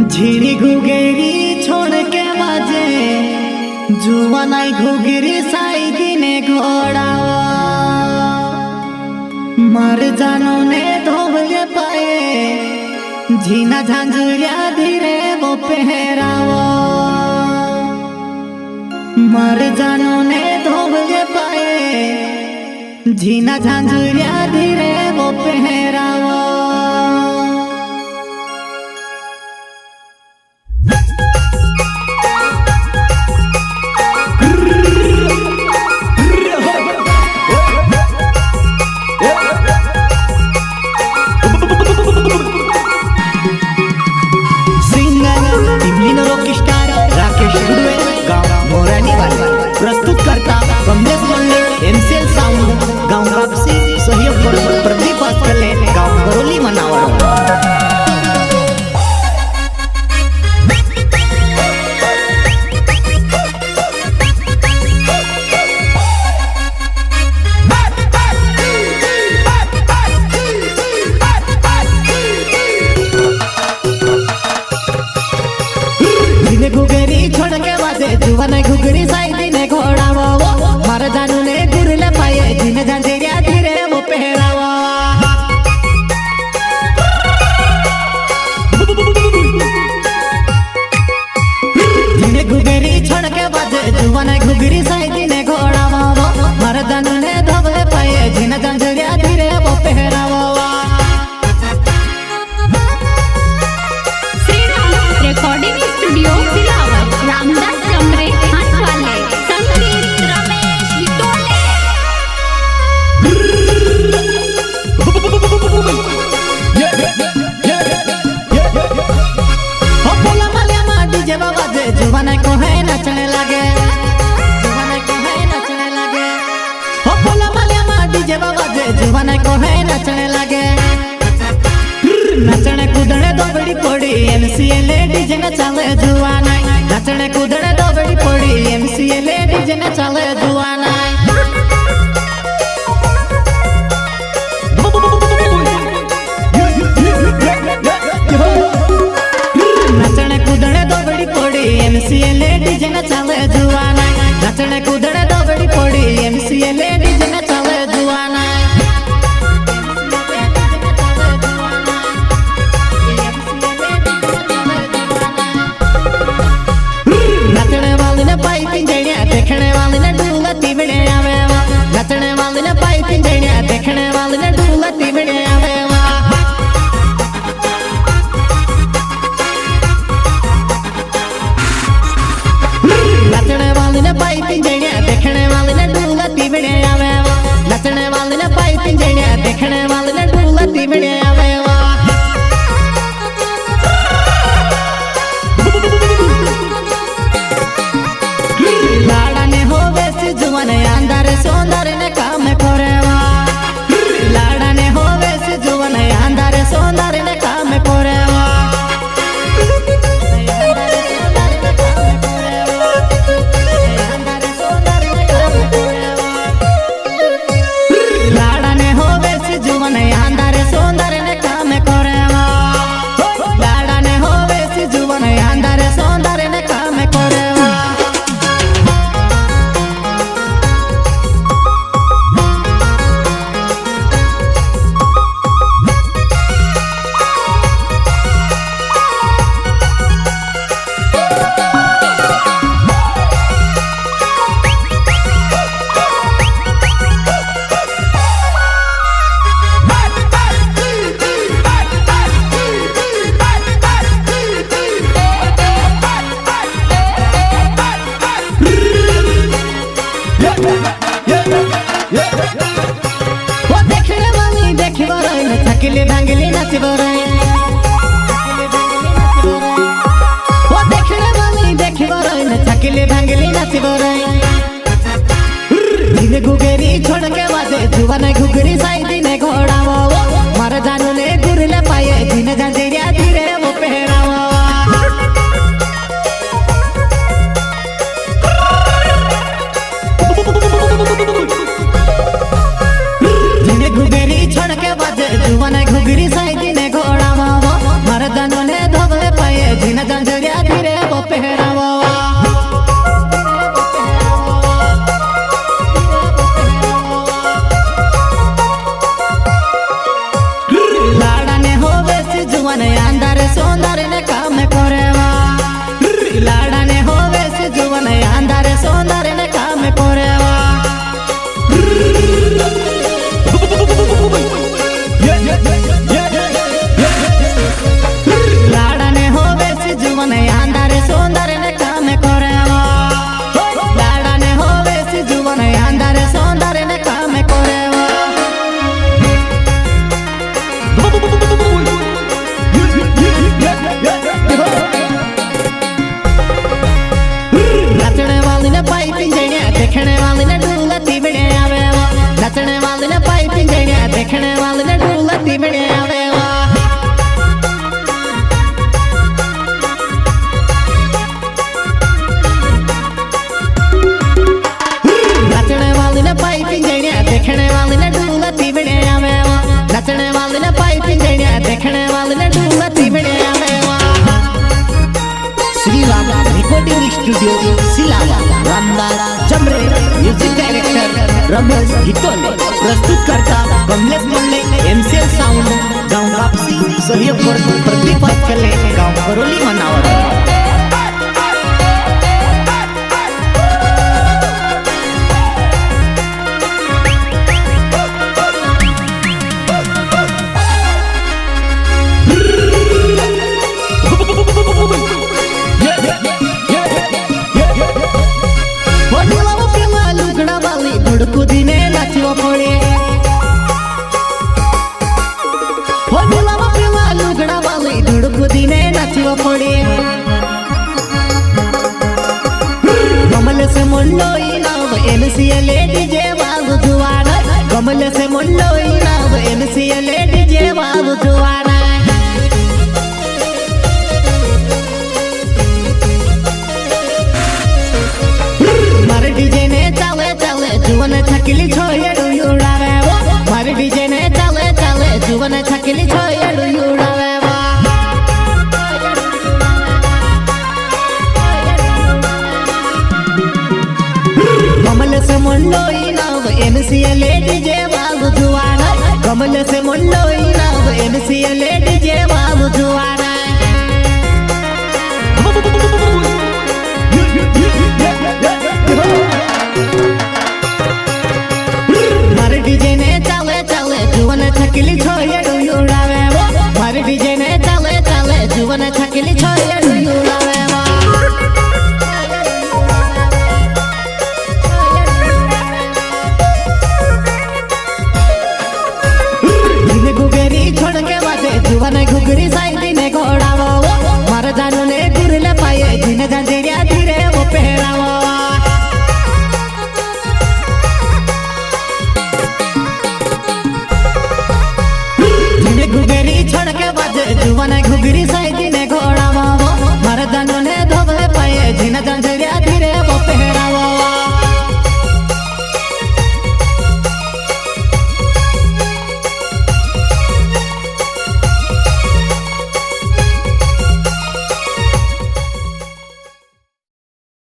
झीड़ी घुगेरी छोड़ के बाजे जुआ नाई घुगरी साई दिने घोड़ावा मर जानो ने धोबले पाए झीना झांझुरिया धीरे वो पहरावा मर जानो ने धोबले पाए झीना झांझुरिया धीरे वो पहरावा। प्रस्तुत करता कमलेश मंडल एमसीएल साउंड गांव वापसी सहयोग प्रदीप आजकले गांव बरोली मनावड़। घुगरी छोड़ के बाजे जुवन घुगरी साई दिने घोड़ावा मर जानू ने गुरले पाए जिने झांझरिया धीरे वो पहरावा। जिने घुगरी छोड़ के बाजे जुवन घुगरी साई दिने घोड़ावा मर जानू ने धोबले पाए जिने झांझरिया धीरे वो पहरावा। रिकॉर्डिंग स्टूडियो रामदास कमरे हाथ वाले संगीत रमेश विटोले। हो बोला मालिया मा डीजे बाबा जे जुवाना को है नचने लगे जुवाना को है नचने लगे। हो बोला मालिया मा डीजे बाबा जे जुवाना को है नचने लगे। नचने कूदने दो बड़ी पड़ी एमसीएल डीजे न चले जुवाना नचने कूदने दो बड़ी पड़ी एमसीएल डीजे न चले जुवाना। नचने कूदने दो बड़ी पड़ी एमसीएल डीजे न चले जुवाना नचने कूदने दो बड़ी पड़ी एमसीएल डीजे न चले जुवाना। देखने वाले ने ढूलती बने आवे नचने वाले ने पाई पिंजड़िया देखने वाले ने ढूलती बने आवे। नचने वाले ने पाई पिंजड़िया देखने वाले ने ढूलती बने आवे नचने वाले ने पाई पिंजड़िया देखने वाले ने ढूलती बने आवे। जुवन अंदर सौंदर्य ने काम करेवा लाड़ा ने होवे से जुवन अंदर सौंदर्य ने काम करेवा। लाड़ा ने होवे से जुवन अंदर सौंदर्य ने काम करेवा लाड़ा ने होवे से जुवन अंदर सौंदर्य ने काम करेवा। वो देखने वाली देख बराई न थकले भांगले नाच बराई वो देखने वाली देख बराई न थकले भांगले नाच बराई। दिने घुगरी छोड़ के बाजे जुवाना घुगरी साई दिने घोड़ावा मर जानू ने गुरले पाए जिने झांझरिया धीरे वो पहरावा। घुगरी छोड़ के बाजे जुवाना घुगरी साई दिने घोड़ावा मर जानू ने ने धोबले पाए झिन जंजरिया धीरे वो पहरावा लाड़ा ने होवे से जुवन अंदर सौंदर्य ने काम करेवा लाड़ा ने होवे से जुवन अंदर सौंदर्य ने काम करेवा लाड़ा ने होवे से जुवन अंदर सौंदर्य ने काम करेवा लाड़ा ने होवे से जुवन अंदर सौंदर्य ने काम करेवा नचने वाली ने पाई पिंजड़िया देखने वाली ने ढूलती बिड़े आवे नचने वाली ने पाई पिंजड़िया देखने वाली ने ढूलती बिड़े आवे नचने वाली ने पाई पिंजड़िया देखने वाली ने ढूलती बिड़े आवे नचने वाली ने पाई पिंजड़िया देखने वाली ने ढूलती बिड़े आवे Shri Ram recording studio Silawa Ramdas Chamre music director Ramesh Hitole प्रस्तुत करता कमलेश मुल्ले एमसीएल साउंड गांव वापसी सहयोग प्रदीप कले गांव करोली मनावर कुदीने नाचवा पड़े हो दिलावा पिला लुगड़ा वाली धुड़ कुदीने नाचवा पड़े कमल से मुंडोई नाव एमसीएल डीजे वालू जुआना कमल से मुंडोई नाव एमसीएल डीजे वालू जुआना मारे डीजे ने चले चले जुवन छकिली छोयडू उड़ावे मारे डीजे ने चले चले जुवन छकिली छोयडू उड़ावे कमल से मुंडोई नाव एमसीएल डीजे वालू जुआना कमल से मुंडोई नाव एमसीएल डीजे वालू जुआना मारे डीजे ने चले चले जुवन छकिली छोयडू उड़ावे मारे डीजे ने चले चले जुवन छकिली छोयडू उड़ावे दिने गुगरी छोड़ के बाजे जुवन घुगरी साइड ने घोड़ावा मारे जानू ने गुरले पाए जिने जंजरिया धीरे वो पहरावा गुगरी छोड़ के बाजे जुवन